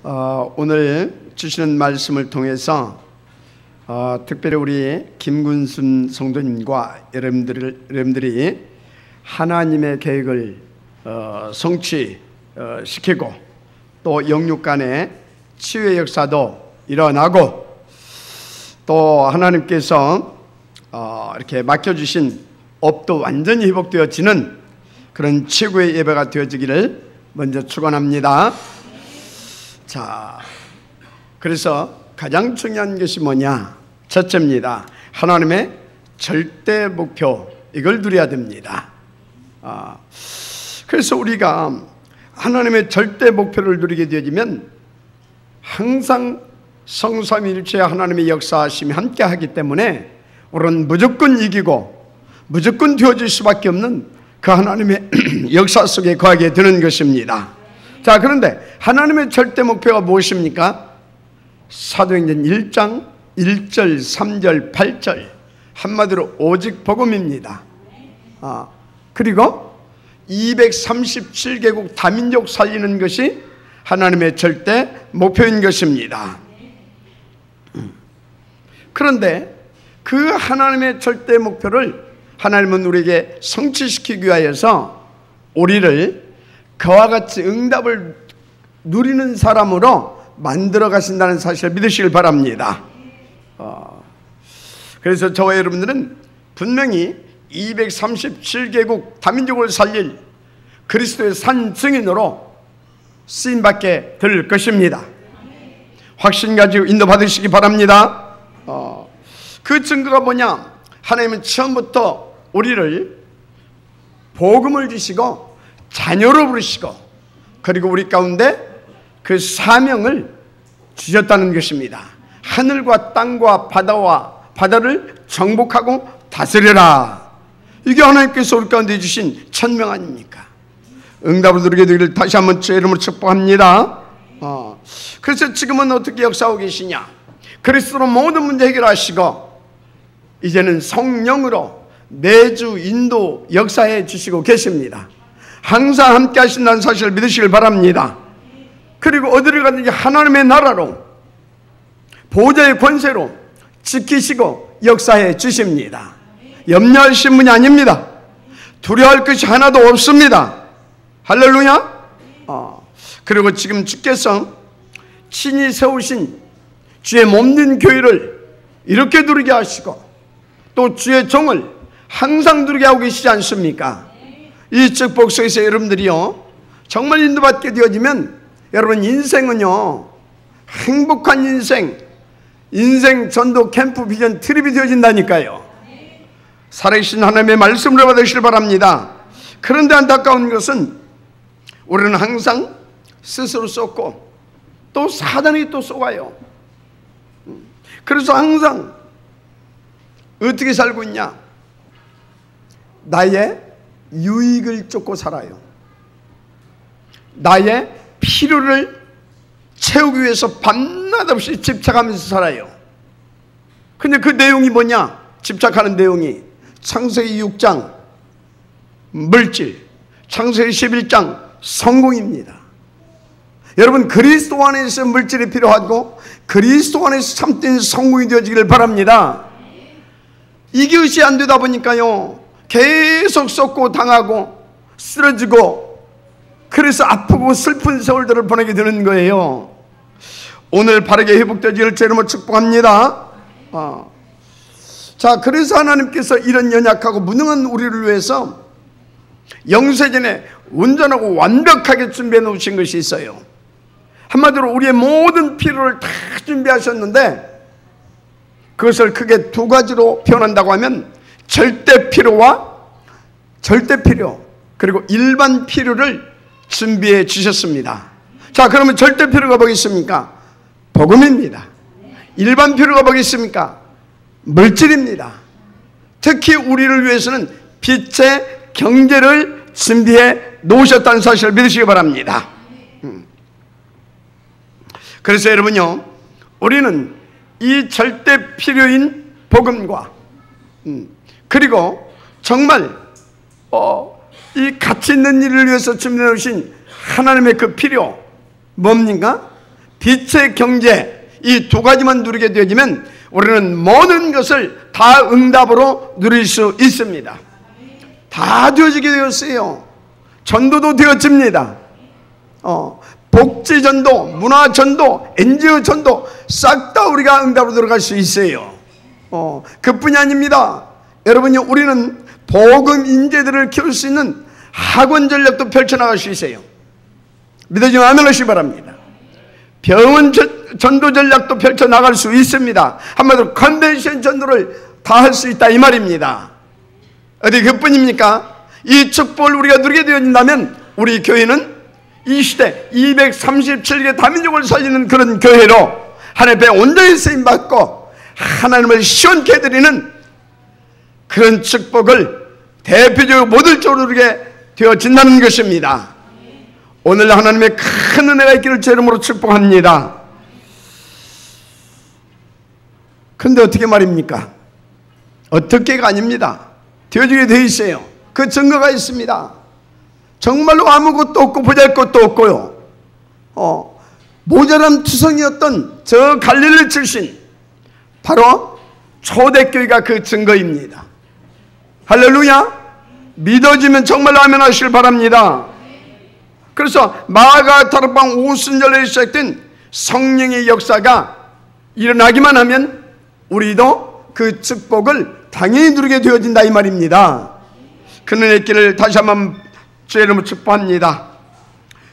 오늘 주시는 말씀을 통해서 특별히 우리 김군순 성도님과 여러분들이 하나님의 계획을 성취시키고 또 영육 간의 치유의 역사도 일어나고 또 하나님께서 이렇게 맡겨주신 업도 완전히 회복되어지는 그런 최고의 예배가 되어지기를 먼저 축원합니다. 자, 그래서 가장 중요한 것이 뭐냐? 첫째입니다. 하나님의 절대 목표, 이걸 누려야 됩니다. 그래서 우리가 하나님의 절대 목표를 누리게 되어지면 항상 성삼위일체 하나님의 역사하심이 함께하기 때문에 우리는 무조건 이기고 무조건 되어질 수밖에 없는 그 하나님의 역사 속에 거하게 되는 것입니다. 자, 그런데 하나님의 절대 목표가 무엇입니까? 사도행전 1장 1절, 3절, 8절 한마디로 오직 복음입니다. 그리고 237개국 다민족 살리는 것이 하나님의 절대 목표인 것입니다. 그런데 그 하나님의 절대 목표를 하나님은 우리에게 성취시키기 위하여서 우리를 그와 같이 응답을 누리는 사람으로 만들어 가신다는 사실을 믿으시길 바랍니다. 그래서 저와 여러분들은 분명히 237개국 다민족을 살릴 그리스도의 산 증인으로 쓰임받게 될 것입니다. 확신 가지고 인도받으시기 바랍니다. 그 증거가 뭐냐? 하나님은 처음부터 우리를 복음을 주시고 자녀로 부르시고 그리고 우리 가운데 그 사명을 주셨다는 것입니다. 하늘과 땅과 바다를 정복하고 다스려라. 이게 하나님께서 우리 가운데 주신 천명 아닙니까? 응답을 누리게 되기를 다시 한번 제 이름으로 축복합니다. 그래서 지금은 어떻게 역사하고 계시냐? 그리스도로 모든 문제 해결하시고 이제는 성령으로 매주 인도 역사해 주시고 계십니다. 항상 함께 하신다는 사실을 믿으시길 바랍니다. 그리고 어디를 가든지 하나님의 나라로 보호자의 권세로 지키시고 역사해 주십니다. 염려하신 분이 아닙니다. 두려워할 것이 하나도 없습니다. 할렐루야. 그리고 지금 주께서 친히 세우신 주의 몸된 교회를 이렇게 누리게 하시고 또 주의 종을 항상 누리게 하고 계시지 않습니까? 이 축복 속에서 여러분들이요 정말 인도받게 되어지면 여러분 인생은요 행복한 인생 전도 캠프 비전 트립이 되어진다니까요. 살아계신 하나님의 말씀을 받으시길 바랍니다. 그런데 안타까운 것은 우리는 항상 스스로 쏟고 또 사단이 또 쏘아요. 그래서 항상 어떻게 살고 있냐? 나의 유익을 쫓고 살아요. 나의 필요를 채우기 위해서 밤낮 없이 집착하면서 살아요. 근데 그 내용이 뭐냐? 집착하는 내용이 창세기 6장 물질, 창세기 11장 성공입니다. 여러분 그리스도 안에서 물질이 필요하고 그리스도 안에서 참된 성공이 되어지기를 바랍니다. 이것이 안 되다 보니까요 계속 쏟고 당하고 쓰러지고 그래서 아프고 슬픈 세월들을 보내게 되는 거예요. 오늘 바르게 회복되기를 제 이름으로 축복합니다. 자, 그래서 하나님께서 이런 연약하고 무능한 우리를 위해서 영세전에 온전하고 완벽하게 준비해 놓으신 것이 있어요. 한마디로 우리의 모든 필요를 다 준비하셨는데 그것을 크게 두 가지로 표현한다고 하면 절대 필요와 절대 필요 그리고 일반 필요를 준비해 주셨습니다. 자, 그러면 절대 필요가 뭐겠습니까? 복음입니다. 일반 필요가 뭐겠습니까? 물질입니다. 특히 우리를 위해서는 빛의 경제를 준비해 놓으셨다는 사실을 믿으시기 바랍니다. 그래서 여러분요 우리는 이 절대 필요인 복음과 그리고 정말 이 가치 있는 일을 위해서 준비해 놓으신 하나님의 그 필요 뭡니까? 빛의 경제, 이 두 가지만 누리게 되어지면 우리는 모든 것을 다 응답으로 누릴 수 있습니다. 다 되어지게 되었어요. 전도도 되어집니다. 복지전도, 문화전도, NGO 전도 싹 다 우리가 응답으로 들어갈 수 있어요. 그뿐이 아닙니다. 여러분이 우리는 복음 인재들을 키울 수 있는 학원 전략도 펼쳐나갈 수 있어요. 믿어지면 아멘 하시기 바랍니다. 병원 전도 전략도 펼쳐나갈 수 있습니다. 한마디로 컨벤션 전도를 다 할 수 있다 이 말입니다. 어디 그뿐입니까? 이 축복을 우리가 누리게 되어진다면 우리 교회는 이 시대 237개 다민족을 살리는 그런 교회로 하나님 앞에 온전히 쓰임받고 하나님을 시원케 해드리는 그런 축복을 대표적으로 모델적으로 누리게 되어진다는 것입니다. 오늘 하나님의 큰 은혜가 있기를 제 이름으로 축복합니다. 근데 어떻게 말입니까? 어떻게가 아닙니다. 되어지게 되어 있어요. 그 증거가 있습니다. 정말로 아무것도 없고 보잘것도 없고요. 모자란 투성이었던 저 갈릴리 출신 바로 초대교회가 그 증거입니다. 할렐루야. 믿어지면 정말로 아멘 하시길 바랍니다. 그래서 마가다락방 오순절에 시작된 성령의 역사가 일어나기만 하면 우리도 그 축복을 당연히 누리게 되어진다 이 말입니다. 그 은혜의 길을 다시 한번 주의 이름으로 축복합니다.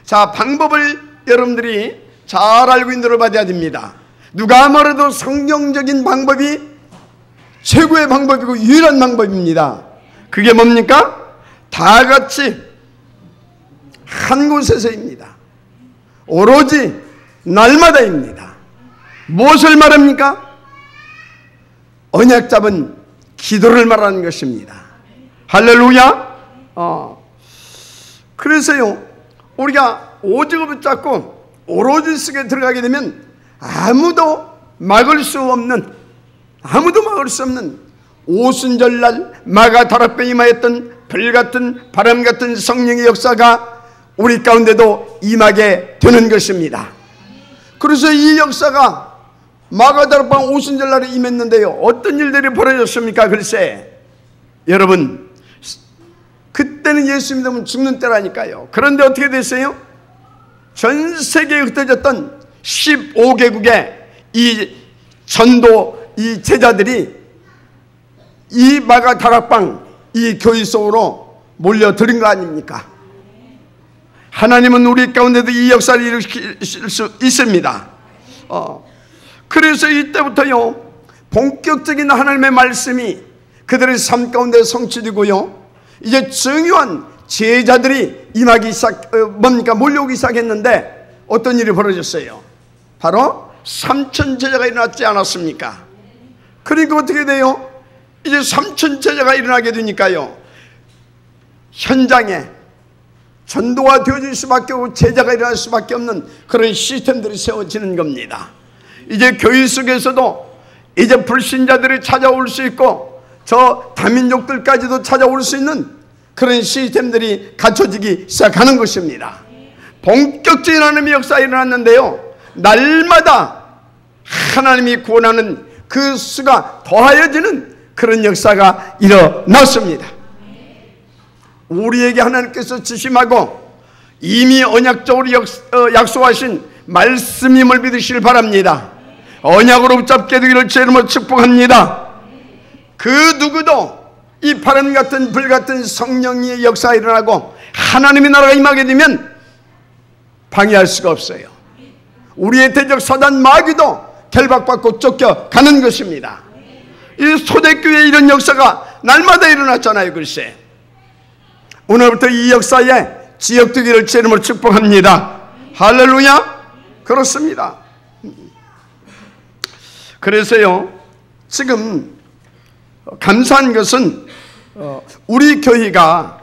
자, 방법을 여러분들이 잘 알고 인도를 받아야 됩니다. 누가 말해도 성경적인 방법이 최고의 방법이고 유일한 방법입니다. 그게 뭡니까? 다 같이 한 곳에서입니다. 오로지 날마다입니다. 무엇을 말합니까? 언약 잡은 기도를 말하는 것입니다. 할렐루야. 그래서요, 우리가 오직을 붙잡고 오로지 속에 들어가게 되면 아무도 막을 수 없는 오순절날 마가다락방에 임하였던 불같은 바람같은 성령의 역사가 우리 가운데도 임하게 되는 것입니다. 그래서 이 역사가 마가다락방 오순절날에 임했는데요, 어떤 일들이 벌어졌습니까? 글쎄, 여러분, 그때는 예수 믿으면 죽는 때라니까요. 그런데 어떻게 됐어요? 전 세계에 흩어졌던 15개국의 이 전도 이 제자들이 이 마가다락방 이 교회 속으로 몰려들은 거 아닙니까? 하나님은 우리 가운데도 이 역사를 일으킬 수 있습니다. 그래서 이때부터요, 본격적인 하나님의 말씀이 그들의 삶 가운데 성취되고요, 이제 중요한 제자들이 임하기 몰려오기 시작했는데 어떤 일이 벌어졌어요? 바로 3천 제자가 일어났지 않았습니까? 그러니까 어떻게 돼요? 이제 3천 제자가 일어나게 되니까요, 현장에 전도가 되어질 수밖에 없고 제자가 일어날 수밖에 없는 그런 시스템들이 세워지는 겁니다. 이제 교회 속에서도 이제 불신자들이 찾아올 수 있고 저 다민족들까지도 찾아올 수 있는 그런 시스템들이 갖춰지기 시작하는 것입니다. 본격적인 하나님의 역사가 일어났는데요, 날마다 하나님이 구원하는 그 수가 더하여지는 그런 역사가 일어났습니다. 우리에게 하나님께서 지심하고 이미 언약적으로 약속하신 말씀임을 믿으시길 바랍니다. 언약으로 붙잡게 되기를 제 이름으로 축복합니다. 그 누구도 이 바람 같은 불 같은 성령의 역사가 일어나고 하나님의 나라가 임하게 되면 방해할 수가 없어요. 우리의 대적 사단 마귀도 결박받고 쫓겨가는 것입니다. 이 초대교회에 이런 역사가 날마다 일어났잖아요. 글쎄, 오늘부터 이 역사에 지역되기를 제 이름으로 축복합니다. 할렐루야. 그렇습니다. 그래서요, 지금 감사한 것은 우리 교회가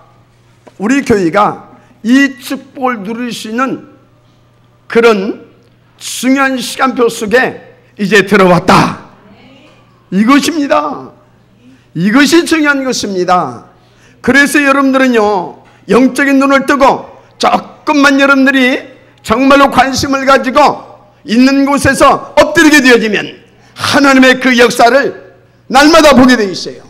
이 축복을 누릴 수 있는 그런 중요한 시간표 속에 이제 들어왔다, 이것입니다. 이것이 중요한 것입니다. 그래서 여러분들은요, 영적인 눈을 뜨고 조금만 여러분들이 정말로 관심을 가지고 있는 곳에서 엎드리게 되어지면 하나님의 그 역사를 날마다 보게 되어 있어요.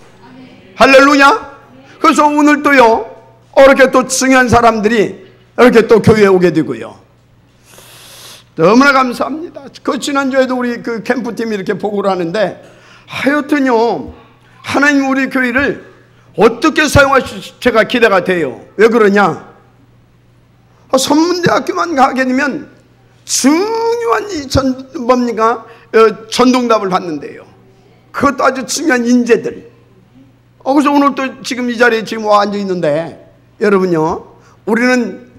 할렐루야. 그래서 오늘도요, 이렇게 또 증인 사람들이 이렇게 또 교회에 오게 되고요. 너무나 감사합니다. 그 지난주에도 우리 그 캠프팀이 이렇게 보고를 하는데, 하여튼요, 하나님 우리 교회를 어떻게 사용하실지 제가 기대가 돼요. 왜 그러냐? 선문대학교만 가게 되면 중요한 이 전동답을 받는데요. 그것도 아주 중요한 인재들. 그래서 오늘 또 지금 이 자리에 지금 와 앉아 있는데, 여러분요, 우리는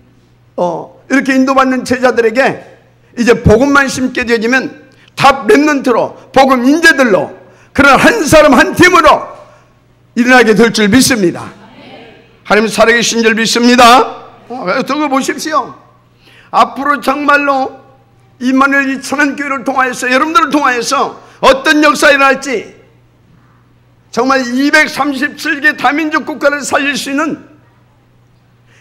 이렇게 인도받는 제자들에게 이제 복음만 심게 되어지면 답 랩런트로, 복음 인재들로, 그런 한 사람 한 팀으로 일어나게 될 줄 믿습니다. 하나님 살아계신 줄 믿습니다. 두고 보십시오. 앞으로 정말로 임마누엘 천안교회를 통하여서, 여러분들을 통하여서 어떤 역사가 일어날지, 정말 237개 다민족 국가를 살릴 수 있는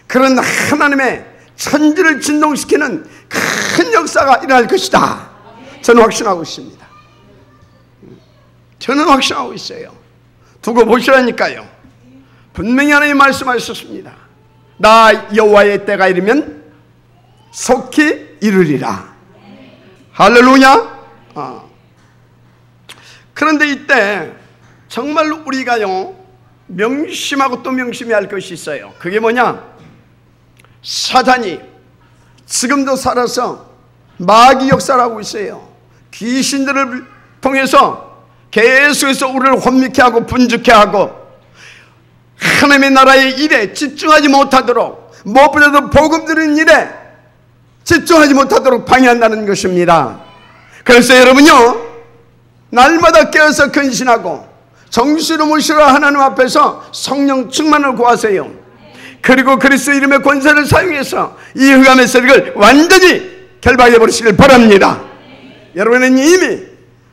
그런 하나님의 천지를 진동시키는 큰 역사가 일어날 것이다. 저는 확신하고 있습니다. 저는 확신하고 있어요. 두고 보시라니까요. 분명히 하나님 말씀하셨습니다. 나 여호와의 때가 이르면 속히 이르리라. 할렐루야. 그런데 이때 정말로 우리가요, 명심하고 또 명심해야 할 것이 있어요. 그게 뭐냐? 사단이 지금도 살아서 마귀 역사를 하고 있어요. 귀신들을 통해서 계속해서 우리를 혼미케 하고 분주케 하고 하나님의 나라의 일에 집중하지 못하도록, 무엇보다도 복음 들은 일에 집중하지 못하도록 방해한다는 것입니다. 그래서 여러분요, 날마다 깨어서 근신하고 정신을 모시러 하나님 앞에서 성령 충만을 구하세요. 그리고 그리스도 이름의 권세를 사용해서 이 흑암의 세력을 완전히 결박해 버리시길 바랍니다. 여러분은 이미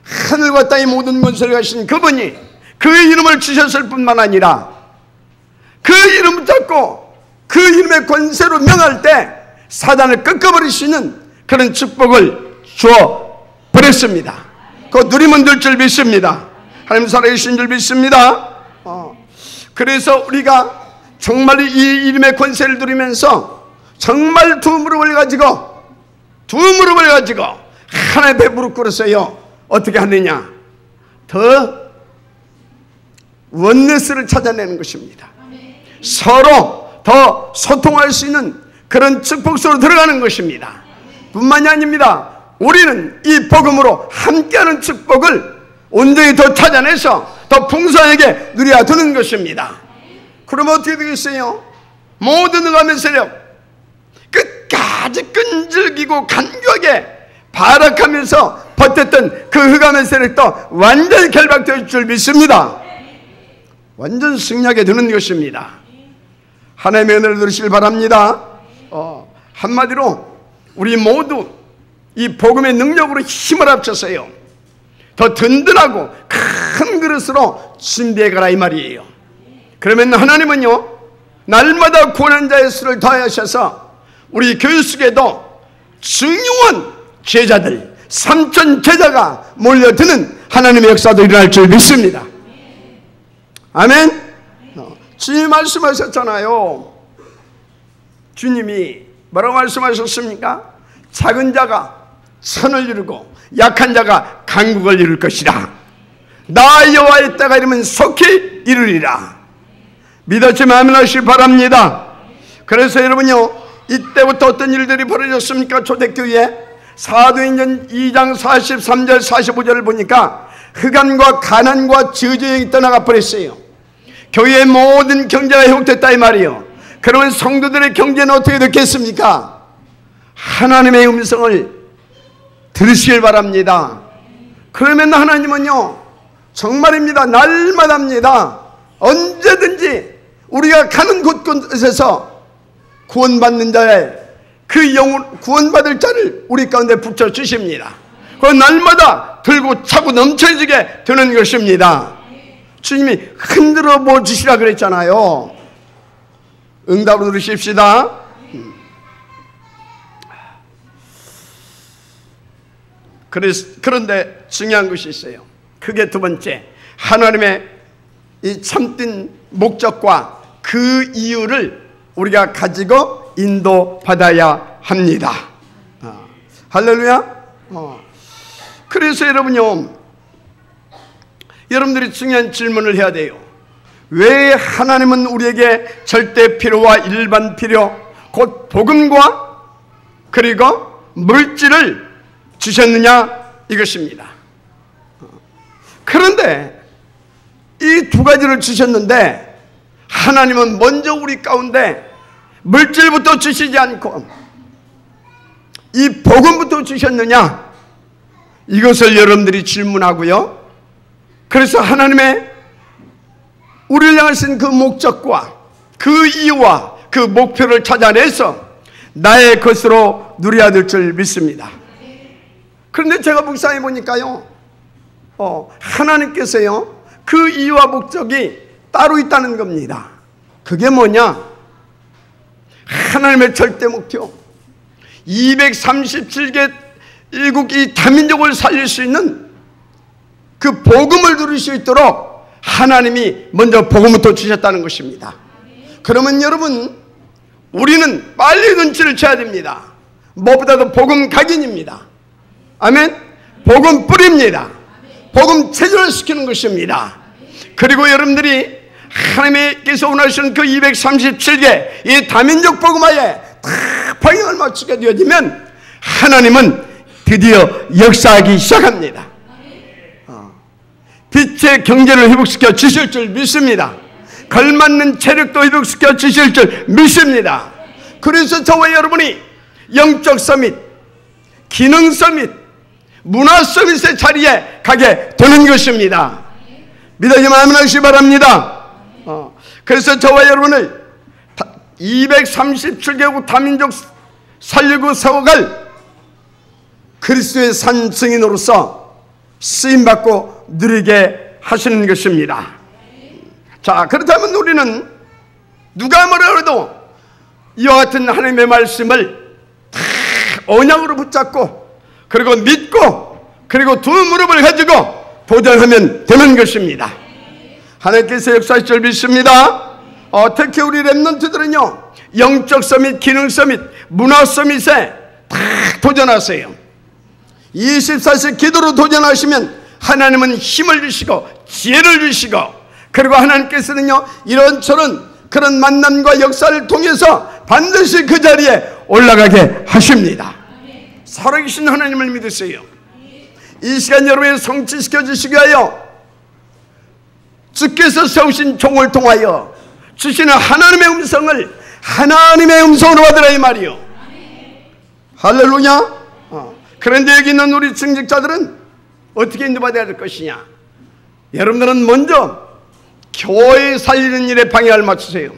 하늘과 땅의 모든 권세를 가신 그분이 그의 이름을 주셨을 뿐만 아니라 그 이름 잡고 그 이름의 권세로 명할 때 사단을 꺾어버리시는 그런 축복을 주어 버렸습니다. 그거 누리면 될 줄 믿습니다. 하나님 살아계신 줄 믿습니다. 그래서 우리가 정말 이 이름의 권세를 누리면서 정말 두 무릎을 가지고 하나의 배 무릎 꿇었어요. 어떻게 하느냐? 더 원네스를 찾아내는 것입니다. 서로 더 소통할 수 있는 그런 축복 속으로 들어가는 것입니다. 뿐만이 아닙니다. 우리는 이 복음으로 함께하는 축복을 온전히 더 찾아내서 더 풍성하게 누려야 되는 것입니다. 그러면 어떻게 되겠어요? 모든 흑암의 세력, 끝까지 끈질기고 간교하게 발악하면서 버텼던 그 흑암의 세력도 완전히 결박될 줄 믿습니다. 완전 승리하게 되는 것입니다. 하나님의 은혜를 들으시길 바랍니다. 한마디로 우리 모두 이 복음의 능력으로 힘을 합쳐서요, 더 든든하고 큰 그릇으로 준비해가라 이 말이에요. 그러면 하나님은요, 날마다 구원한 자의 수를 더하셔서 우리 교회 속에도 중요한 제자들, 3천 제자가 몰려드는 하나님의 역사도 일어날 줄 믿습니다. 아멘. 주님 말씀하셨잖아요. 주님이 뭐라고 말씀하셨습니까? 작은 자가 선을 이루고 약한 자가 강국을 이룰 것이라. 나 여호와의 때가 이르면 속히 이루리라. 믿었지만 아멘 하시기 바랍니다. 그래서 여러분요, 이때부터 어떤 일들이 벌어졌습니까? 초대교회에 사도행전 2장 43절 45절을 보니까 흑암과 가난과 저주에 떠나가 버렸어요. 교회의 모든 경제가 회복됐다 이 말이에요. 그러면 성도들의 경제는 어떻게 됐겠습니까? 하나님의 음성을 들으시길 바랍니다. 그러면 하나님은요, 정말입니다, 날마다입니다. 언제든지 우리가 가는 곳곳에서 구원받는 자의 그 영혼, 구원받을 자를 우리 가운데 붙여주십니다. 그 날마다 들고 차고 넘쳐지게 되는 것입니다. 주님이 흔들어 보시라 그랬잖아요. 응답으로 들으십시다. 그런데 중요한 것이 있어요. 그게 두 번째, 하나님의 이 참된 목적과 그 이유를 우리가 가지고 인도받아야 합니다. 할렐루야. 그래서 여러분들이 중요한 질문을 해야 돼요. 왜 하나님은 우리에게 절대 필요와 일반 필요, 곧 복음과 그리고 물질을 주셨느냐, 이것입니다. 그런데 이 두 가지를 주셨는데 하나님은 먼저 우리 가운데 물질부터 주시지 않고 이 복음부터 주셨느냐, 이것을 여러분들이 질문하고요. 그래서 하나님의 우리를 향하신 그 목적과 그 이유와 그 목표를 찾아내서 나의 것으로 누려야 될 줄 믿습니다. 그런데 제가 묵상해 보니까요, 하나님께서요, 그 이유와 목적이 따로 있다는 겁니다. 그게 뭐냐? 하나님의 절대 목표, 237개 일국 이 다민족을 살릴 수 있는 그 복음을 누릴 수 있도록 하나님이 먼저 복음부터 주셨다는 것입니다. 그러면 여러분, 우리는 빨리 눈치를 채야 됩니다. 무엇보다도 복음 각인입니다. 아멘. 복음 뿌립니다. 복음 체질화시키는 것입니다. 그리고 여러분들이 하나님께서 원하시는 그 237개 이 다민족 복음화에 다 방향을 맞추게 되어지면 하나님은 드디어 역사하기 시작합니다. 빛의 경제를 회복시켜 주실 줄 믿습니다. 걸맞는 체력도 회복시켜 주실 줄 믿습니다. 그래서 저와 여러분이 영적 서밋, 기능 서밋, 문화 서밋의 자리에 가게 되는 것입니다. 믿어지면 아멘 하시기 바랍니다. 그래서 저와 여러분을 237개국 다민족 살리고 세워갈 그리스도의 산 증인으로서 쓰임받고 누리게 하시는 것입니다. 자, 그렇다면 우리는 누가 뭐라 해도 이와 같은 하나님의 말씀을 다 언약으로 붙잡고 그리고 믿고 그리고 두 무릎을 가지고 도전하면 되는 것입니다. 하나님께서 역사하실 줄 믿습니다. 특히 우리 렘넌트들은요, 영적 서밋, 기능 서밋, 문화 서밋에 다 도전하세요. 24시 기도로 도전하시면 하나님은 힘을 주시고 지혜를 주시고, 그리고 하나님께서는요, 이런저런 그런 만남과 역사를 통해서 반드시 그 자리에 올라가게 하십니다. 살아계신 하나님을 믿으세요. 이 시간 여러분을 성취시켜 주시기 위하여 주께서 세우신 종을 통하여 주시는 하나님의 음성을 하나님의 음성으로 받으라, 이 말이요. 할렐루야. 그런데 여기 있는 우리 증직자들은 어떻게 인도받아야 될 것이냐? 여러분들은 먼저 교회 살리는 일에 방향을 맞추세요.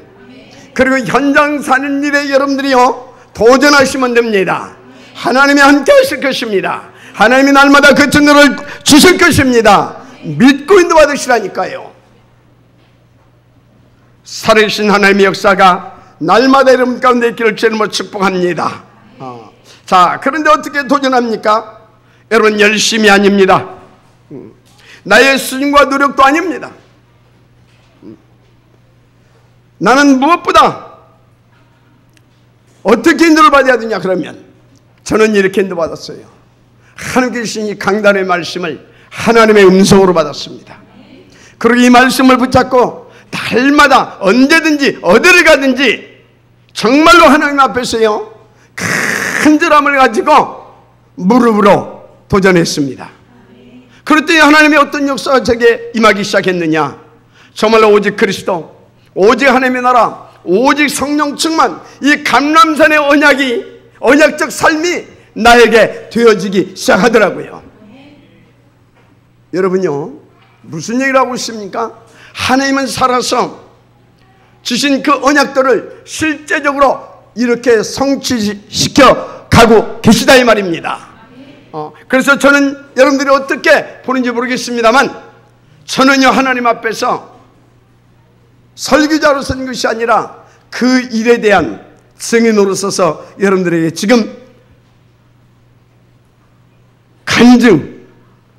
그리고 현장 사는 일에 여러분들이요, 도전하시면 됩니다. 하나님이 함께 하실 것입니다. 하나님이 날마다 그 증거를 주실 것입니다. 믿고 인도받으시라니까요. 살아계신 하나님의 역사가 날마다 여러분 가운데 있기를 주님으로 축복합니다. 자, 그런데 어떻게 도전합니까? 여러분, 열심이 아닙니다. 나의 수준과 노력도 아닙니다. 나는 무엇보다 어떻게 인도를 받아야 되냐? 그러면 저는 이렇게 인도받았어요. 하나님께 주신 이 강단의 말씀을 하나님의 음성으로 받았습니다. 그리고 이 말씀을 붙잡고 날마다 언제든지 어디를 가든지 정말로 하나님 앞에서요, 간절함을 가지고 무릎으로 도전했습니다. 그랬더니 하나님의 어떤 역사가 제게 임하기 시작했느냐? 정말로 오직 그리스도, 오직 하나님의 나라, 오직 성령 충만, 이 감람산의 언약적 삶이 나에게 되어지기 시작하더라고요. 여러분요, 무슨 얘기를 하고 있습니까? 하나님은 살아서 주신 그 언약들을 실제적으로 이렇게 성취시켜 가고 계시다, 이 말입니다. 그래서 저는 여러분들이 어떻게 보는지 모르겠습니다만, 저는요, 하나님 앞에서 설교자로 선 것이 아니라 그 일에 대한 증인으로 서서 여러분들에게 지금 간증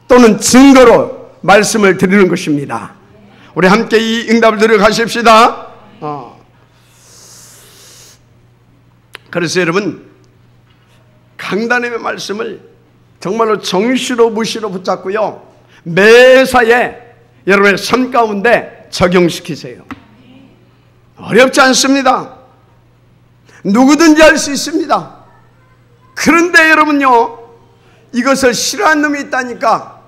또는 증거로 말씀을 드리는 것입니다. 우리 함께 이 응답을 들어가십시다. 그래서 여러분, 강단의 말씀을 정말로 정시로 무시로 붙잡고요, 매사에 여러분의 삶 가운데 적용시키세요. 어렵지 않습니다. 누구든지 할 수 있습니다. 그런데 여러분요, 이것을 싫어하는 놈이 있다니까.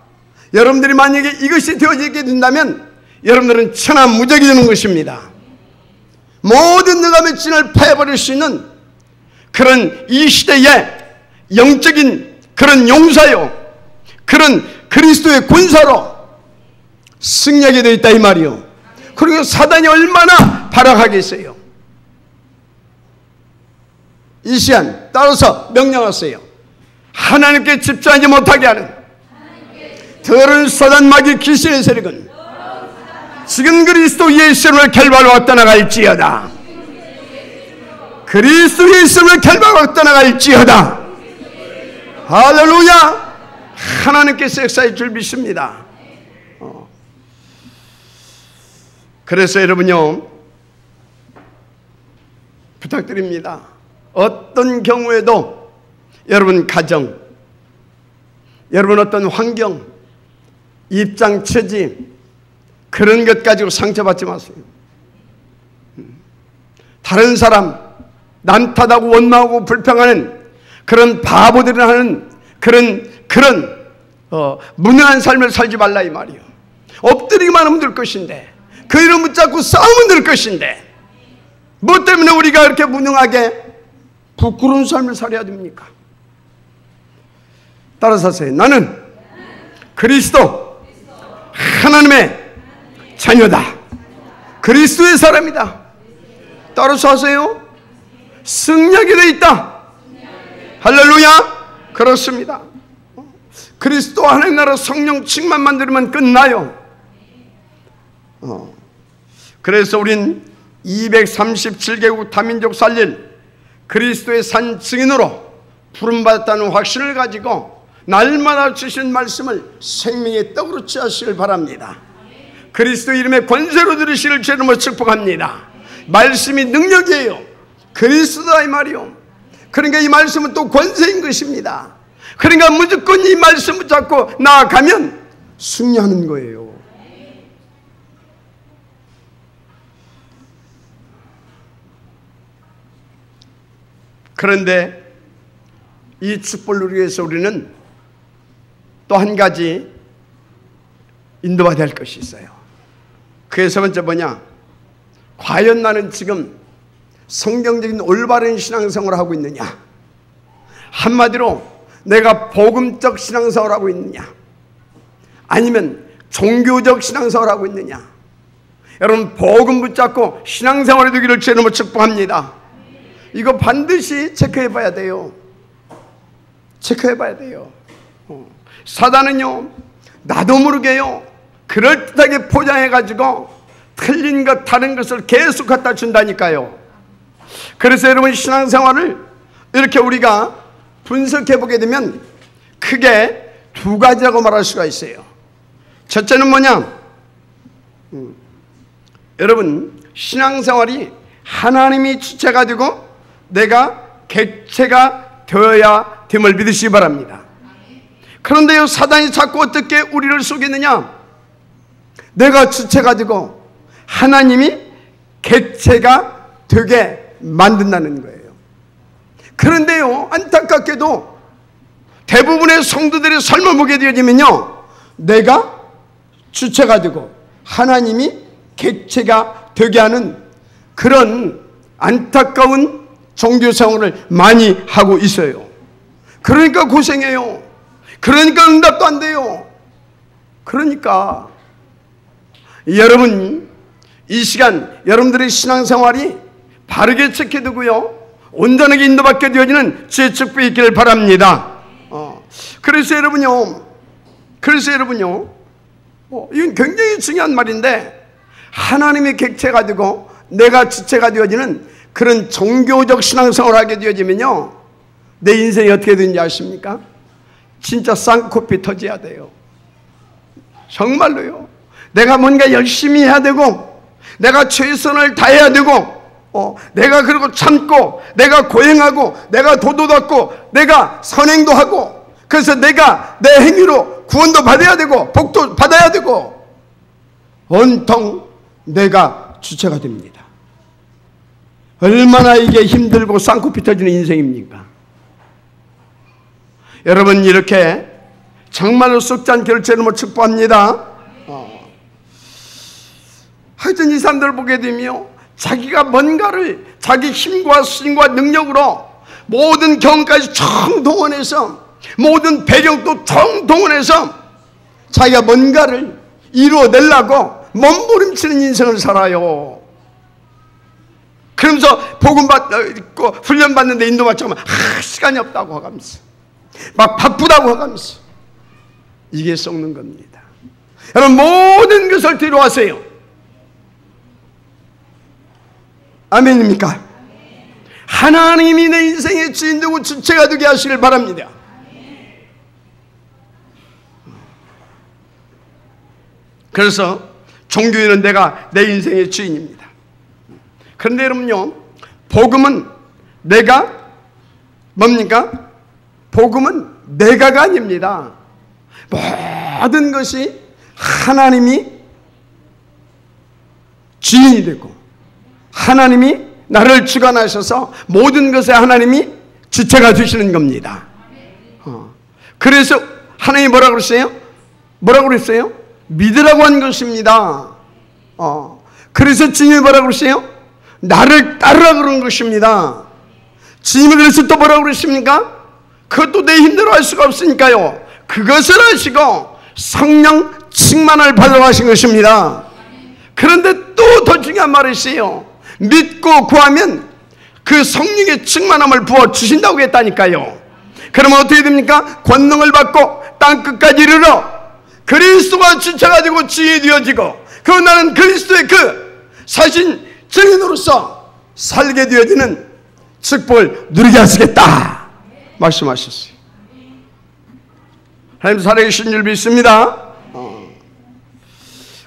여러분들이 만약에 이것이 되어지게 된다면 여러분들은 천하무적이 되는 것입니다. 모든 능함의 진을 패버릴 수 있는 그런 이 시대의 영적인 그런 용사요, 그런 그리스도의 군사로 승리하게 되어 있다 이 말이요. 그리고 사단이 얼마나 발악하겠어요. 이 시간 따라서 명령하세요. 하나님께 집중하지 못하게 하는 더러운 사단 마귀 귀신의 세력은 지금 그리스도 예수를 결박하고 떠나갈지어다. 그리스도 예수를 결박하고 떠나갈지어다. 할렐루야. 하나님께서 역사해 줄 믿습니다. 그래서 여러분요, 부탁드립니다. 어떤 경우에도 여러분 가정, 여러분 어떤 환경, 입장, 처지, 그런 것 가지고 상처받지 마세요. 다른 사람, 남 탓하고 원망하고 불평하는 그런 바보들이 하는 그런 무능한 삶을 살지 말라 이 말이요. 엎드리기만 하면 될 것인데, 그 이름 붙잡고 싸우면 될 것인데, 뭐 때문에 우리가 이렇게 무능하게 부끄러운 삶을 살아야 됩니까? 따라서 하세요. 나는 그리스도 하나님의 자녀다. 그리스도의 사람이다. 따라서 하세요. 승리하게 되어 있다. 할렐루야. 그렇습니다. 그리스도 하나님 나라 성령 칭만 만들면 끝나요. 그래서 우린 237개국 다민족 살릴 그리스도의 산 증인으로 부름받았다는 확신을 가지고 날마다 주신 말씀을 생명의 떡으로 취하시길 바랍니다. 그리스도 이름의 권세로 들으시를 주님으로 축복합니다. 말씀이 능력이에요. 그리스도다 이 말이요. 그러니까 이 말씀은 또 권세인 것입니다. 그러니까 무조건 이 말씀 붙잡고 나아가면 승리하는 거예요. 그런데 이 축복을 누리기 위해서 우리는 또 한 가지 인도받아야 할 것이 있어요. 그게 세 번째 뭐냐? 과연 나는 지금 성경적인 올바른 신앙생활을 하고 있느냐? 한마디로 내가 복음적 신앙생활을 하고 있느냐? 아니면 종교적 신앙생활을 하고 있느냐? 여러분, 복음 붙잡고 신앙생활에 되기를 주님으로 축복합니다. 이거 반드시 체크해 봐야 돼요. 체크해 봐야 돼요. 사단은요, 나도 모르게요, 그럴듯하게 포장해 가지고 틀린 것 다른 것을 계속 갖다 준다니까요. 그래서 여러분, 신앙생활을 이렇게 우리가 분석해 보게 되면 크게 두 가지라고 말할 수가 있어요. 첫째는 뭐냐? 여러분, 신앙생활이 하나님이 주체가 되고 내가 객체가 되어야 됨을 믿으시기 바랍니다. 그런데요, 사단이 자꾸 어떻게 우리를 속이느냐? 내가 주체가 되고 하나님이 객체가 되게 만든다는 거예요. 그런데요, 안타깝게도 대부분의 성도들의 삶을 보게 되어지면요, 내가 주체가 되고 하나님이 객체가 되게 하는 그런 안타까운 종교생활을 많이 하고 있어요. 그러니까 고생해요. 그러니까 응답도 안 돼요. 그러니까 여러분, 이 시간 여러분들의 신앙생활이 바르게 체크되고요, 온전하게 인도받게 되어지는 주의 축복이 있기를 바랍니다. 그래서 여러분요, 이건 굉장히 중요한 말인데, 하나님의 객체가 되고 내가 주체가 되어지는 그런 종교적 신앙생활을 하게 되어지면요, 내 인생이 어떻게 되는지 아십니까? 진짜 쌍코피 터져야 돼요. 정말로요. 내가 뭔가 열심히 해야 되고, 내가 최선을 다해야 되고, 내가 그리고 참고, 내가 고행하고, 내가 도도 닦고, 내가 선행도 하고, 그래서 내가 내 행위로 구원도 받아야 되고, 복도 받아야 되고, 온통 내가 주체가 됩니다. 얼마나 이게 힘들고 쌍코피 터지는 인생입니까? 여러분, 이렇게 정말로 썩지 않게 결제를 축복합니다. 하여튼 이 사람들을 보게 되며 자기가 뭔가를 자기 힘과 수준과 능력으로 모든 경험까지 총동원해서, 모든 배경도 총동원해서 자기가 뭔가를 이루어내려고 몸부림치는 인생을 살아요. 그러면서 복음 받고 훈련 받는데 인도받지 않으면 시간이 없다고 하면서, 막 바쁘다고 하면서, 이게 썩는 겁니다. 여러분, 모든 것을 뒤로 하세요. 아멘입니까? 하나님이 내 인생의 주인 되고 주체가 되게 하시길 바랍니다. 그래서 종교인은 내가 내 인생의 주인입니다. 그런데 여러분요, 복음은 내가 뭡니까? 복음은 내가가 아닙니다. 모든 것이 하나님이 주인이 되고, 하나님이 나를 주관하셔서 모든 것에 하나님이 주체가 되시는 겁니다. 그래서 하나님이 뭐라고 그랬어요? 뭐라고 그랬어요? 믿으라고 한 것입니다. 그래서 주님이 뭐라고 그랬어요? 나를 따르라고 그런 것입니다. 주님이 그래서 또 뭐라고 그랬습니까? 그것도 내 힘대로 할 수가 없으니까요, 그것을 하시고 성령 충만을 받으러 가신 것입니다. 그런데 또 더 중요한 말이 있어요. 믿고 구하면 그 성령의 충만함을 부어주신다고 했다니까요. 그러면 어떻게 됩니까? 권능을 받고 땅끝까지 이르러 그리스도가 주체가 되고 주인이 되어지고, 그리고 나는 그리스도의 그 사신 증인으로서 살게 되어지는 축복을 누리게 하시겠다 말씀하셨어요. 하나님 살아계신 줄 믿습니다.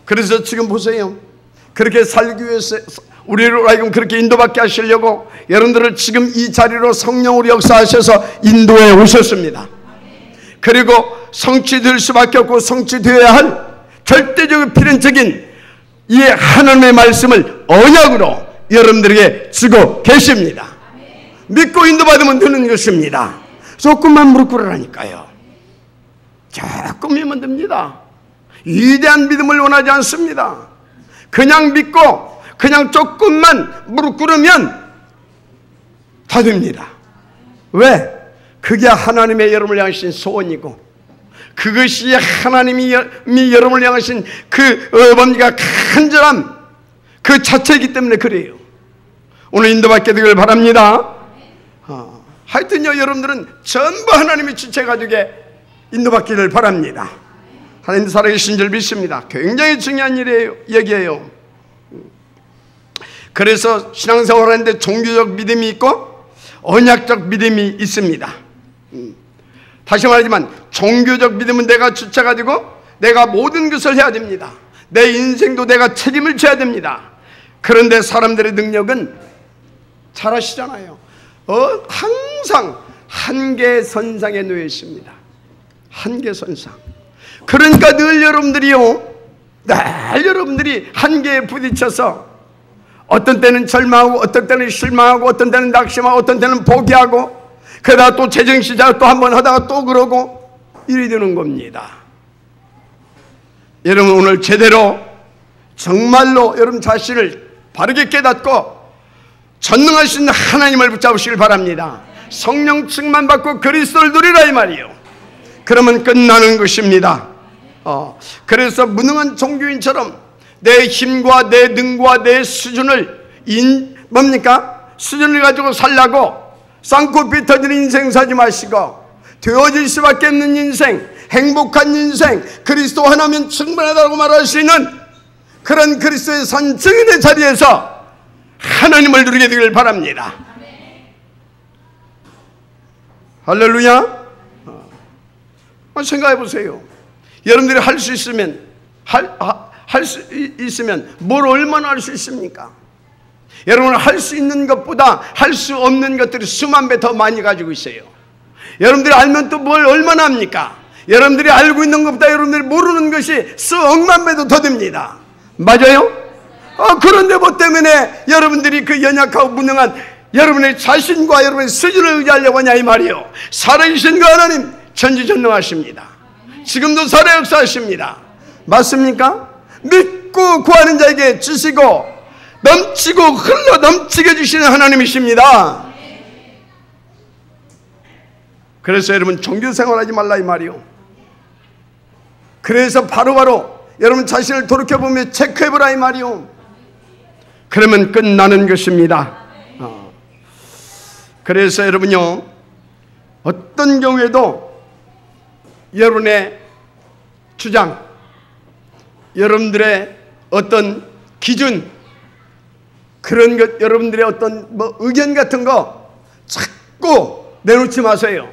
그래서 지금 보세요. 그렇게 살기 위해서 우리를 하여금 그렇게 인도받게 하시려고 여러분들을 지금 이 자리로 성령으로 역사하셔서 인도해 오셨습니다. 그리고 성취될 수밖에 없고 성취되어야 할 절대적인 필연적인 이 하나님의 말씀을 언약으로 여러분들에게 주고 계십니다. 믿고 인도받으면 되는 것입니다. 조금만 무릎 꿇으라니까요. 조금이면 됩니다. 위대한 믿음을 원하지 않습니다. 그냥 믿고 그냥 조금만 무릎 꿇으면 다 됩니다. 왜? 그게 하나님의 여러분을 향하신 소원이고, 그것이 하나님이 여러분을 향하신 그 뭡니까 간절함 그 자체이기 때문에 그래요. 오늘 인도받게 되길 바랍니다. 하여튼요, 여러분들은 전부 하나님의 주체가 되게 인도받기를 바랍니다. 하나님 살아계신 줄 믿습니다. 굉장히 중요한 일이에요. 얘기예요. 그래서 신앙생활 하는데 종교적 믿음이 있고 언약적 믿음이 있습니다. 다시 말하지만 종교적 믿음은 내가 주체가 되고 내가 모든 것을 해야 됩니다. 내 인생도 내가 책임을 져야 됩니다. 그런데 사람들의 능력은 잘 아시잖아요. 항상 한계선상에 놓여 있습니다. 한계선상. 그러니까 늘 여러분들이요, 늘 여러분들이 한계에 부딪혀서 어떤 때는 절망하고 어떤 때는 실망하고 어떤 때는 낙심하고 어떤 때는 포기하고 그러다가 또 재정시작 또 한번 하다가 또 그러고 이래 되는 겁니다. 여러분 오늘 제대로 정말로 여러분 자신을 바르게 깨닫고 전능하신 하나님을 붙잡으시길 바랍니다. 성령 충만 받고 그리스도를 누리라 이 말이에요. 그러면 끝나는 것입니다. 그래서 무능한 종교인처럼 내 힘과 내 능과 내 수준을 수준을 가지고 살라고 쌍코피 터지는 인생 사지 마시고 되어질 수밖에 없는 인생, 행복한 인생, 그리스도 하나면 충분하다고 말할 수 있는 그런 그리스도의 산 증인의 자리에서 하나님을 누리게 되길 바랍니다. 할렐루야. 생각해 보세요. 여러분들이 할 수 있으면 뭘 얼마나 할 수 있습니까? 여러분은 할 수 있는 것보다 할 수 없는 것들이 수만 배 더 많이 가지고 있어요. 여러분들이 알면 또 뭘 얼마나 합니까? 여러분들이 알고 있는 것보다 여러분들이 모르는 것이 수억만 배도 더 됩니다. 맞아요? 그런데 뭐 때문에 여러분들이 그 연약하고 무능한 여러분의 자신과 여러분의 수준을 의지하려고 하냐 이 말이요. 살아계신 그 하나님 전지전능하십니다. 지금도 살아 역사하십니다. 맞습니까? 믿고 구하는 자에게 주시고 넘치고 흘러 넘치게 주시는 하나님이십니다. 그래서 여러분 종교 생활하지 말라 이 말이요. 그래서 바로바로 여러분 자신을 돌이켜보며 체크해보라 이 말이요. 그러면 끝나는 것입니다. 그래서 여러분요, 어떤 경우에도 여러분의 주장, 여러분들의 어떤 기준, 그런 것, 여러분들의 어떤 의견 같은 거 자꾸 내놓지 마세요.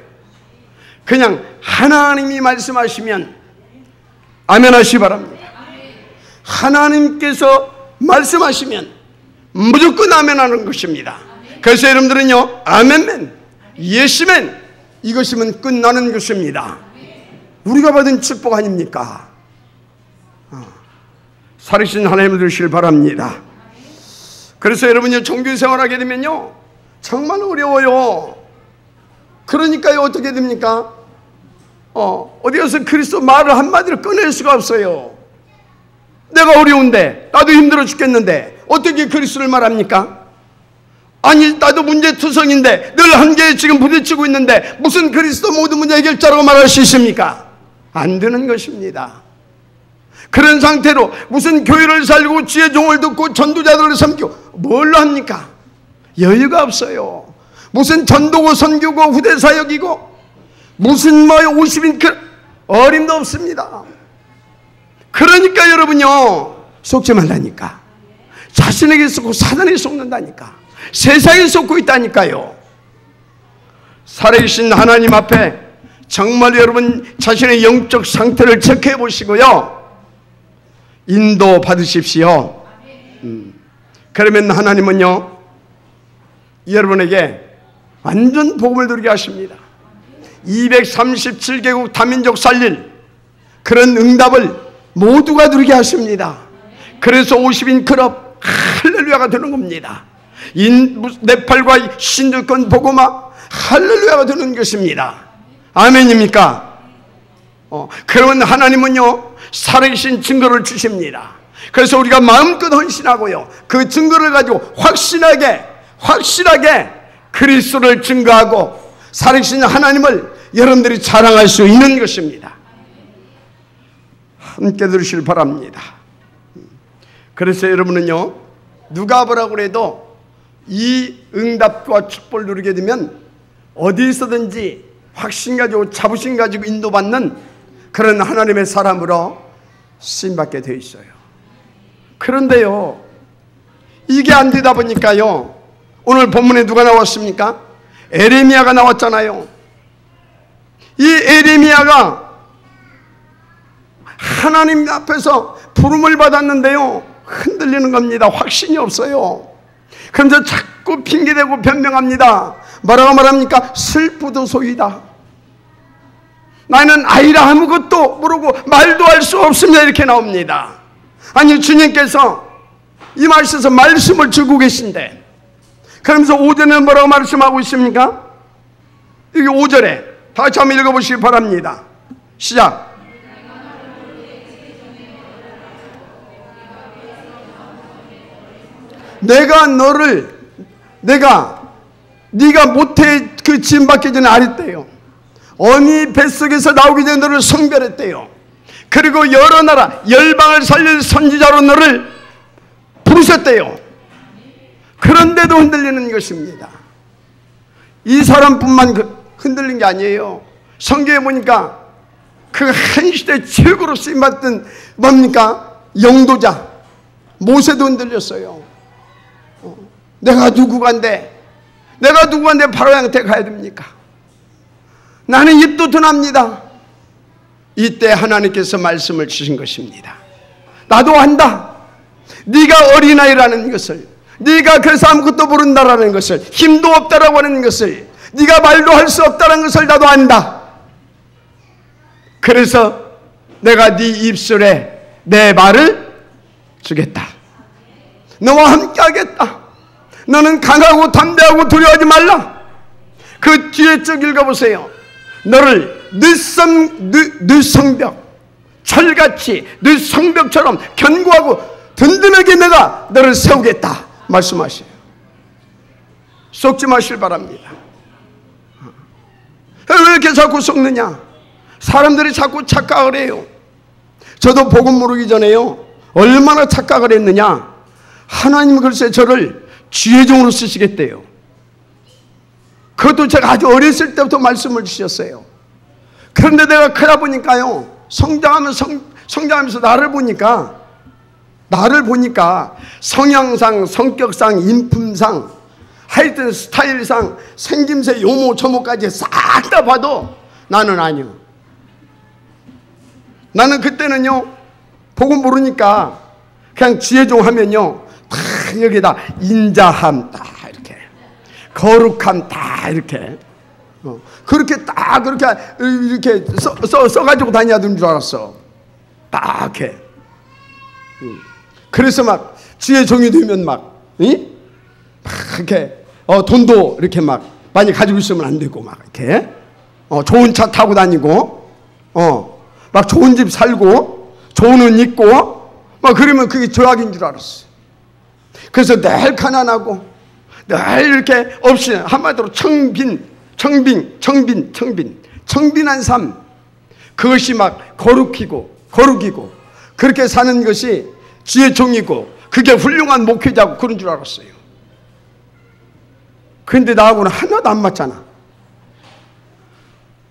그냥 하나님이 말씀하시면 아멘 하시기 바랍니다. 하나님께서 말씀하시면 무조건 아멘 하는 것입니다. 그래서 여러분들은요, 아멘맨, 예시맨, 이것이면 끝나는 것입니다. 우리가 받은 축복 아닙니까? 살아계신 하나님을 드시길 바랍니다. 그래서 여러분이 종교 생활하게 되면요, 정말 어려워요. 그러니까요, 어떻게 됩니까? 어디 가서 그리스도 말을 한마디로 꺼낼 수가 없어요. 내가 어려운데, 나도 힘들어 죽겠는데 어떻게 그리스도를 말합니까? 아니, 나도 문제투성인데 늘 한계에 지금 부딪히고 있는데 무슨 그리스도 모든 문제 해결자라고 말할 수 있습니까? 안 되는 것입니다. 그런 상태로 무슨 교회를 살고 주의 종을 듣고 전도자들을 섬기고 뭘로 합니까? 여유가 없어요. 무슨 전도고 선교고 후대사역이고 무슨 50인 어림도 없습니다. 그러니까 여러분요, 속지 말라니까. 자신에게 속고 사단에 속는다니까. 세상에 속고 있다니까요. 살아계신 하나님 앞에 정말 여러분 자신의 영적 상태를 체크해 보시고요, 인도 받으십시오. 그러면 하나님은요, 여러분에게 완전 복음을 누리게 하십니다. 237개국 다민족 살릴 그런 응답을 모두가 누리게 하십니다. 그래서 50인 클럽 할렐루야가 되는 겁니다. 네팔과 신주권 복음화 할렐루야가 되는 것입니다. 아멘입니까? 그러면 하나님은요, 살아계신 증거를 주십니다. 그래서 우리가 마음껏 헌신하고요, 그 증거를 가지고 확실하게 그리스도를 증거하고 살아계신 하나님을 여러분들이 자랑할 수 있는 것입니다. 함께 들으시길 바랍니다. 그래서 여러분은요, 누가 뭐라고 그래도 이 응답과 축복을 누리게 되면 어디서든지 확신 가지고 자부심 가지고 인도받는 그런 하나님의 사람으로 쓰임받게 되어 있어요. 그런데요, 이게 안 되다 보니까요, 오늘 본문에 누가 나왔습니까? 에레미야가 나왔잖아요. 이 에레미야가 하나님 앞에서 부름을 받았는데요, 흔들리는 겁니다. 확신이 없어요. 그러면서 자꾸 핑계대고 변명합니다. 뭐라고 말합니까? 슬프도소이다. 나는 아이라 아무것도 모르고 말도 할 수 없습니다. 이렇게 나옵니다. 아니, 주님께서 이 말씀에서 말씀을 주고 계신데, 그러면서 5절에 뭐라고 말씀하고 있습니까? 여기 5절에 다 같이 한번 읽어보시기 바랍니다. 시작. 네가 모태 그 지음 받기 전에 알았대요. 어미 뱃속에서 나오기 전에 너를 성별했대요. 그리고 여러 나라 열방을 살릴 선지자로 너를 부르셨대요. 그런데도 흔들리는 것입니다. 이 사람뿐만 흔들린 게 아니에요. 성경에 보니까 그 한 시대 최고로 쓰임받던 뭡니까? 영도자 모세도 흔들렸어요. 내가 누구간데 파라오한테 가야 됩니까? 나는 입도 둔합니다. 이때 하나님께서 말씀을 주신 것입니다. 나도 안다. 네가 어린아이라는 것을, 네가 그래서 아무것도 모른다라는 것을, 힘도 없다라고 하는 것을, 네가 말도 할 수 없다는 것을 나도 안다. 그래서 내가 네 입술에 내 말을 주겠다. 너와 함께 하겠다. 너는 강하고 담대하고 두려워하지 말라. 그 뒤에 쭉 읽어보세요. 너를 네 성벽, 철같이 네 성벽처럼 견고하고 든든하게 내가 너를 세우겠다 말씀하셔요. 속지 마실 바랍니다. 왜 이렇게 자꾸 속느냐? 사람들이 자꾸 착각을 해요. 저도 복음 모르기 전에요, 얼마나 착각을 했느냐. 하나님은 글쎄 저를 지혜종으로 쓰시겠대요. 그것도 제가 아주 어렸을 때부터 말씀을 주셨어요. 그런데 내가 크다 보니까요, 성장하면서 나를 보니까 성향상, 성격상, 인품상, 하여튼 스타일상, 생김새, 요모, 조모까지 싹 다 봐도 나는 아니요. 나는 그때는요, 복음 모르니까 그냥 지혜종 하면요, 다 여기다 인자함 다 이렇게, 거룩함 다 이렇게, 그렇게 딱 그렇게 이렇게 써가지고 다녀야 되는 줄 알았어. 딱 해. 그래서 막 지혜종이 되면 막 이렇게 돈도 이렇게 막 많이 가지고 있으면 안 되고 막 이렇게 좋은 차 타고 다니고 막 좋은 집 살고 좋은 옷 입고 막 그러면 그게 조약인 줄 알았어. 그래서 늘 가난하고 늘 이렇게 없이, 한마디로 청빈한 삶, 그것이 막 거룩이고 그렇게 사는 것이 지혜종이고 그게 훌륭한 목회자고 그런 줄 알았어요. 그런데 나하고는 하나도 안 맞잖아.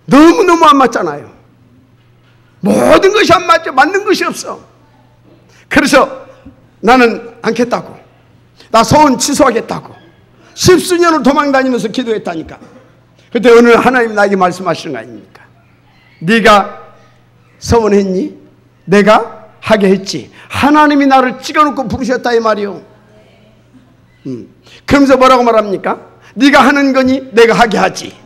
너무너무 안 맞잖아요. 모든 것이 안 맞죠. 맞는 것이 없어. 그래서 나는 않겠다고, 나 서원 취소하겠다고 10수년을 도망다니면서 기도했다니까. 그때 어느 날 하나님 나에게 말씀하시는 거 아닙니까? 네가 서원했니? 내가 하게 했지. 하나님이 나를 찍어놓고 부르셨다 이 말이요. 그러면서 뭐라고 말합니까? 네가 하는 거니 내가 하게 하지.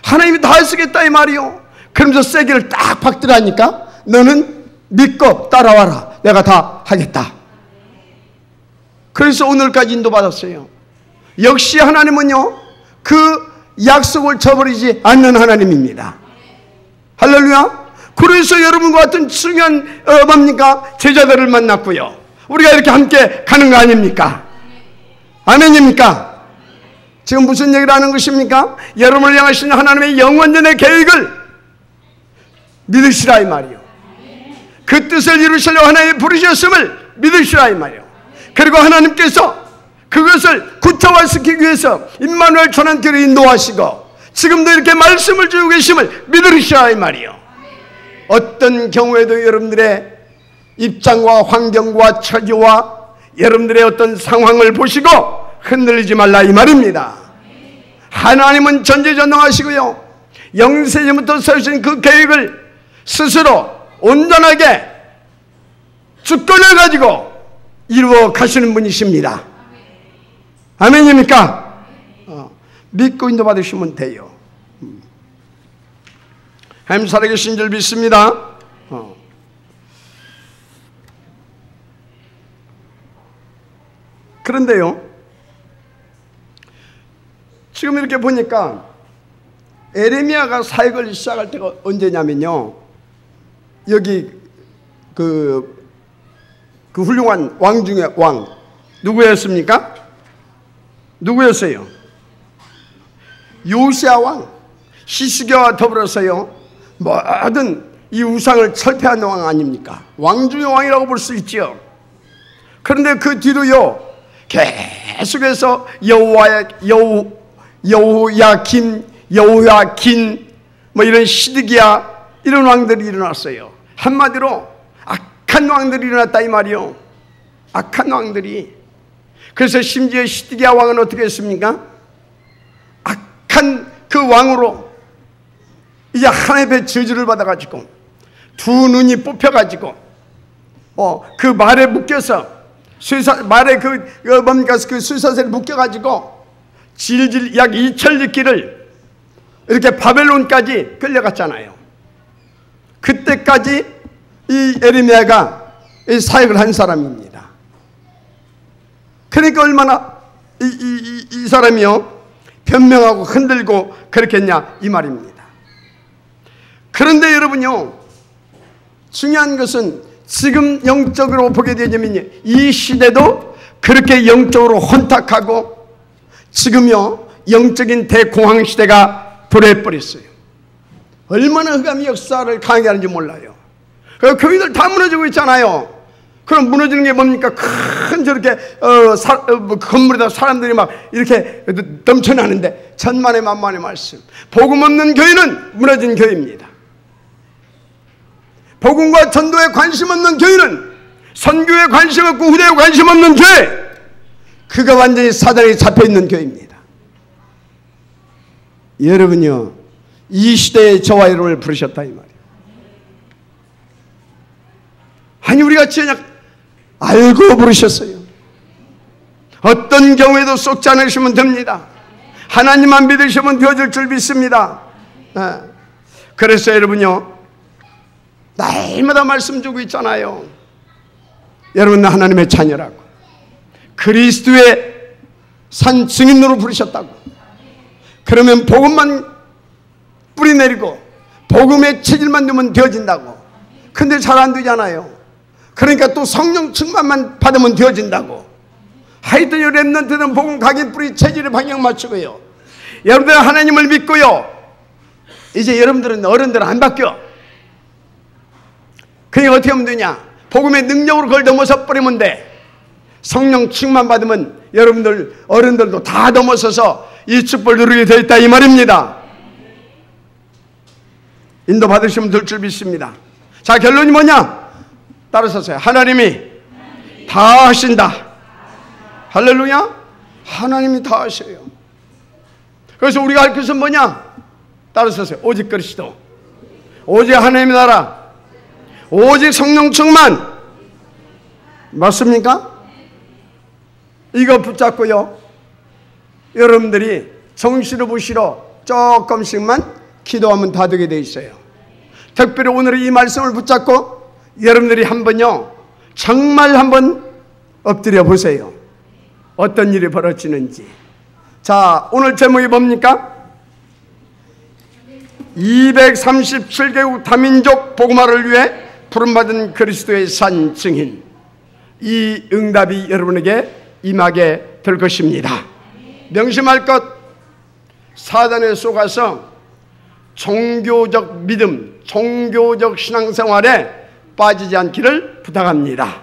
하나님이 다 쓰겠다 이 말이요. 그러면서 세기를 딱 박더라니까. 너는 믿고 따라와라. 내가 다 하겠다. 그래서 오늘까지 인도받았어요. 역시 하나님은요, 그 약속을 저버리지 않는 하나님입니다. 할렐루야. 그래서 여러분과 같은 중요한 뭡니까? 제자들을 만났고요, 우리가 이렇게 함께 가는 거 아닙니까? 아멘입니까? 지금 무슨 얘기를 하는 것입니까? 여러분을 향하신 하나님의 영원전의 계획을 믿으시라 이 말이요. 그 뜻을 이루시려고 하나님이 부르셨음을 믿으시라 이 말이요. 그리고 하나님께서 그것을 구체화시키기 위해서 임마누엘 전환길을 인도하시고 지금도 이렇게 말씀을 주고 계심을 믿으시라 이 말이요. 어떤 경우에도 여러분들의 입장과 환경과 처지와 여러분들의 어떤 상황을 보시고 흔들리지 말라 이 말입니다. 하나님은 전지전능하시고요, 영세전부터 세우신 그 계획을 스스로 온전하게 주권을 가지고 이루어 가시는 분이십니다. 아멘입니까? 믿고 인도받으시면 돼요. 하나님 살아계신 줄 믿습니다. 그런데요, 지금 이렇게 보니까 에레미야가 사역을 시작할 때가 언제냐면요, 여기 그 훌륭한 왕 중에 왕 누구였습니까? 누구였어요? 요시야 왕, 히스기야와 더불어서요 모든 이 우상을 철폐한 왕 아닙니까? 왕 중의 왕이라고 볼 수 있죠. 그런데 그 뒤로요 계속해서 여호야긴 뭐 이런 시드기야 이런 왕들이 일어났어요. 한마디로 악한 왕들이 일어났다 이 말이요. 악한 왕들이. 그래서 심지어 시드기야 왕은 어떻게 했습니까? 악한 그 왕으로 이제 하나님의 저주를 받아가지고 두 눈이 뽑혀가지고 그 말에 묶여서 말에 그 수사슬에 묶여가지고 질질 약 2000리길을 이렇게 바벨론까지 끌려갔잖아요. 그때까지 이 에레미야가 이 사역을 한 사람입니다. 그러니까 얼마나 이 사람이요 변명하고 흔들고 그렇겠냐 이 말입니다. 그런데 여러분요, 중요한 것은 지금 영적으로 보게 되면 이 시대도 그렇게 영적으로 혼탁하고 지금요 영적인 대공황 시대가 도래해버렸어요. 얼마나 흑암이 역사를 강하게 하는지 몰라요. 그리고 교회들 다 무너지고 있잖아요. 그럼 무너지는 게 뭡니까? 큰 저렇게 건물에다 사람들이 막 이렇게 넘쳐나는데 천만의 만만의 말씀. 복음 없는 교회는 무너진 교회입니다. 복음과 전도에 관심 없는 교회는, 선교에 관심 없고 후대에 관심 없는 교회, 그가 완전히 사단에 잡혀있는 교회입니다. 여러분요, 이 시대에 저와 여러분을 부르셨다 이 말이에요. 아니 우리가 그냥 알고 부르셨어요. 어떤 경우에도 속지 않으시면 됩니다. 하나님만 믿으시면 되어질 줄 믿습니다. 그래서 여러분요, 날마다 말씀 주고 있잖아요. 여러분 하나님의 자녀라고, 그리스도의 산 증인으로 부르셨다고. 그러면 복음만 뿌리내리고 복음의 체질만 두면 되어진다고. 근데 잘 안 되잖아요. 그러니까 또 성령 충만만 받으면 되어진다고. 하여튼 이 렘넌트는 복음 각인 뿌리 체질에 방향 맞추고요, 여러분들은 하나님을 믿고요, 이제 여러분들은 어른들은 안 바뀌어. 그러니까 어떻게 하면 되냐? 복음의 능력으로 그걸 넘어서 버리면 돼. 성령 충만 받으면 여러분들 어른들도 다 넘어서서 이 축복을 누리게 되어 있다 이 말입니다. 인도 받으시면 될 줄 믿습니다. 자, 결론이 뭐냐? 따라서세요. 하나님이 다 하신다. 할렐루야. 하나님이 다 하셔요. 그래서 우리가 할 것은 뭐냐? 따라서세요. 오직 그리스도, 오직 하나님의 나라, 오직 성령 충만. 맞습니까? 이거 붙잡고요, 여러분들이 정신을 부시러 조금씩만 기도하면 다 되게 돼 있어요. 특별히 오늘 이 말씀을 붙잡고 여러분들이 한번요 정말 한번 엎드려 보세요. 어떤 일이 벌어지는지. 자, 오늘 제목이 뭡니까? 237개국 다민족 복음화를 위해 부름받은 그리스도의 산 증인. 이 응답이 여러분에게 임하게 될 것입니다. 명심할 것, 사단에 속아서 종교적 믿음, 종교적 신앙생활에 빠지지 않기를 부탁합니다.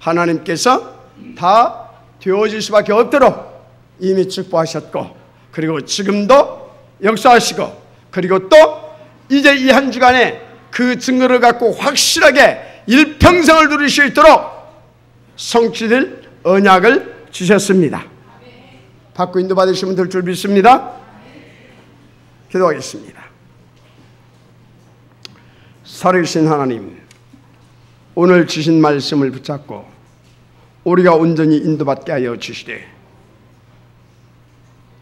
하나님께서 다 되어질 수밖에 없도록 이미 축복하셨고, 그리고 지금도 역사하시고, 그리고 또 이제 이 한 주간에 그 증거를 갖고 확실하게 일평생을 누릴 수 있도록 성취될 언약을 주셨습니다. 받고 인도받으시면 될 줄 믿습니다. 기도하겠습니다. 살아계신 하나님, 오늘 주신 말씀을 붙잡고 우리가 온전히 인도받게 하여 주시되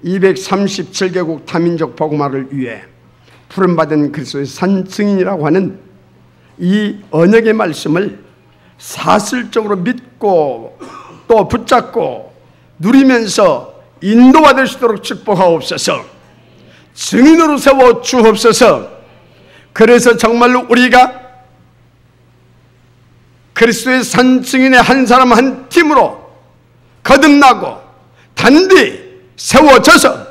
237개국 다민족 복음화를 위해 부름받은 그리스도의 산 증인이라고 하는 이 언약의 말씀을 사실적으로 믿고 또 붙잡고 누리면서 인도받을 수 있도록 축복하옵소서. 증인으로 세워 주옵소서. 그래서 정말로 우리가 그리스도의 산 증인의 한 사람 한 팀으로 거듭나고 단디 세워져서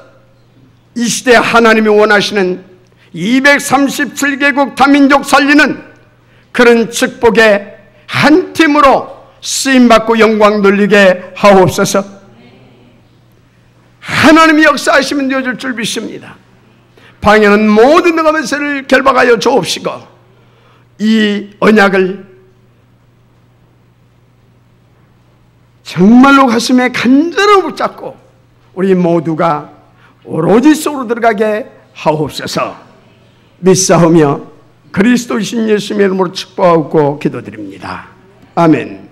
이 시대에 하나님이 원하시는 237개국 다민족 살리는 그런 축복의 한 팀으로 쓰임받고 영광 돌리게 하옵소서. 하나님이 역사하시면 되어줄 줄 믿습니다. 방해는 모든 능함의 결박하여 주옵시고 이 언약을 정말로 가슴에 간절히 붙잡고 우리 모두가 오로지 속으로 들어가게 하옵소서. 믿사오며 그리스도이신 예수님의 이름으로 축복하고 기도드립니다. 아멘.